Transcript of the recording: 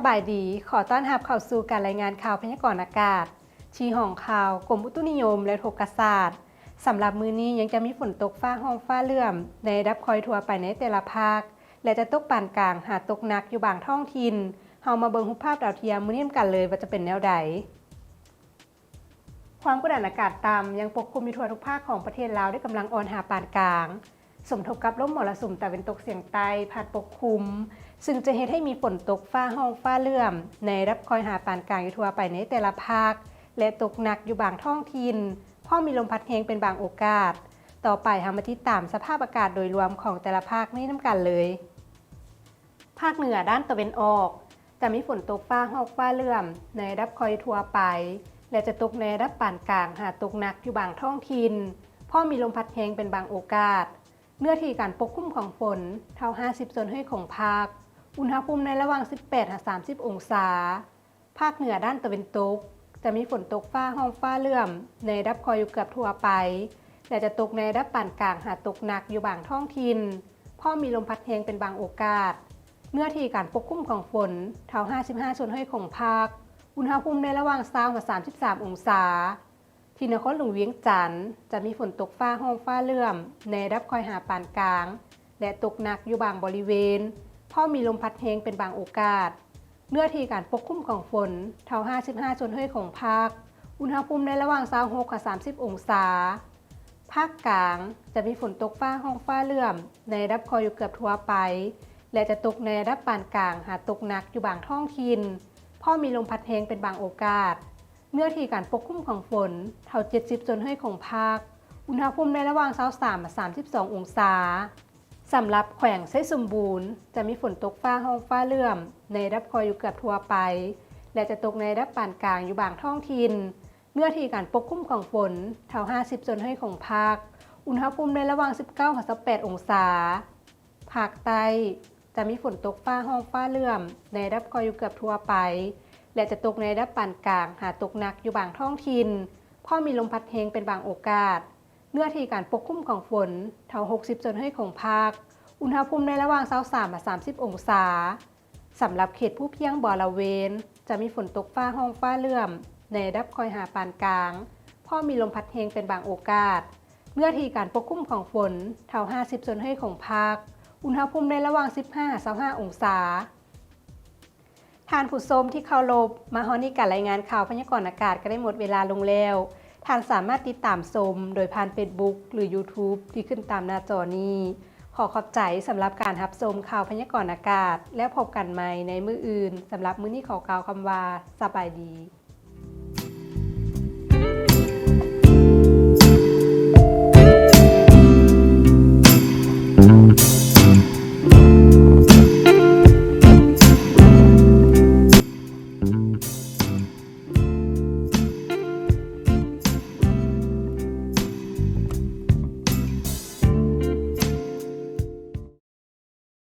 บายดีขอต้อนรับเข้าสู่การรายงานข่าวพยากรณ์อากาศที่ห้องข่าวกรมอุตุนิยมและโหราศาสตร์สำหรับมื้อนี้ยังจะมีฝนตกฟ้าห้องฟ้าเลื่อมในระดับคอยทั่วไปในแต่ละภาคและจะตกปานกลางหากตกหนักอยู่บางท้องถิ่นเฮามาเบิ่งรูปภาพดาวเทียมมื้อนี้กันเลยว่าจะเป็นแนวใดความกดดันอากาศต่ำยังปกคลุมอยู่ทั่วทุกภาคของประเทศลาวด้วยกำลังอ่อนหาปานกลางสมทบกับลมมรสุมตะวันตกเฉียงใต้พัดปกคลุมซึ่งจะเฮ็ดให้มีฝนตกฟ้าห้องฟ้าเลื่อมในระดับคอยหาปานกลางอยู่ทั่วไปในแต่ละภาคและตกหนักอยู่บางท้องถิ่นพอมีลมพัดแรงเป็นบางโอกาสต่อไปเฮามาติดตามสภาพอากาศโดยรวมของแต่ละภาคนี้นำกันเลยภาคเหนือด้านตะวันออกจะมีฝนตกฟ้าห้องฟ้าเลื่อมในระดับคอยทั่วไปและจะตกในระดับปานกลางหากตกหนักอยู่บางท้องถิ่นพอมีลมพัดแรงเป็นบางโอกาสเนื้อที่การปกคลุมของฝนเท่า50ส่วนให้ของภาคอุณหภูมิในระหว่าง18-30องศาภาคเหนือด้านตะวันตกจะมีฝนตกฟ้าห้องฟ้าเลื่อมในระดับคอยอยู่เกือบทั่วไปและจะตกในระดับปานกลางหากตกหนักอยู่บางท้องถิ่นพอมีลมพัดแรงเป็นบางโอกาสเนื้อที่การปกคลุมของฝนเท่า55ส่วนให้ของภาคอุณหภูมิในระหว่าง20-33องศาที่นครหลวงเวียงจันทร์จะมีฝนตกฟ้าห้องฟ้าเลื่อมในระดับคอยหาปานกลางและตกหนักอยู่บางบริเวณพอมีลมพัดแรงเป็นบางโอกาสเนื้อที่การปกคลุมของฝนเท่า55ส่วนให้ของภาคอุณหภูมิในระหว่าง26-30องศาภาคกลางจะมีฝนตกฟ้าห้องฟ้าเลื่อมในระดับคอยอยู่เกือบทั่วไปและจะตกในระดับปานกลางหากตกหนักอยู่บางท้องถิ่นพอมีลมพัดแรงเป็นบางโอกาสเนื้อที่การปกคลุมของฝนเท่า70ส่วนให้ของภาคอุณหภูมิในระหว่าง23-32องศาสำหรับแขวงไชยสมบูรณ์จะมีฝนตกฟ้าห้องฟ้าเลื่อมในระดับคอยอยู่เกือบทั่วไปและจะตกในระดับปานกลางอยู่บางท้องถิ่นเนื้อที่การปกคลุมของฝนเท่า50ส่วนให้ของภาคอุณหภูมิในระหว่าง19-28องศาภาคใต้จะมีฝนตกฟ้าห้องฟ้าเลื่อมในระดับคอยอยู่เกือบทั่วไปและจะตกในระดับปานกลางหากตกหนักอยู่บางท้องถิ่นพอมีลมพัดแรงเป็นบางโอกาสเนื้อที่การปกคลุมของฝนเท่า60ส่วนให้ของภาคอุณหภูมิในระหว่าง23-30องศาสำหรับเขตผู้เพียงบริเวณจะมีฝนตกฟ้าห้องฟ้าเลื่อมในระดับคอยหาปานกลางพอมีลมพัดแรงเป็นบางโอกาสเนื้อที่การปกคลุมของฝนเท่า50ส่วนให้ของภาคอุณหภูมิในระหว่าง15-25องศาท่านผู้ชมที่เคารพมาฮอนี่การรายงานข่าวพยากรณ์อากาศก็ได้หมดเวลาลงแล้วท่านสามารถติดตามชมโดยผ่าน Facebook หรือ YouTube ที่ขึ้นตามหน้าจอนี้ขอขอบใจสำหรับการรับชมข่าวพยากรณ์อากาศแล้วพบกันใหม่ในมื้ออื่นสำหรับมื้อนี้ขอกล่าวคำว่าสบายดี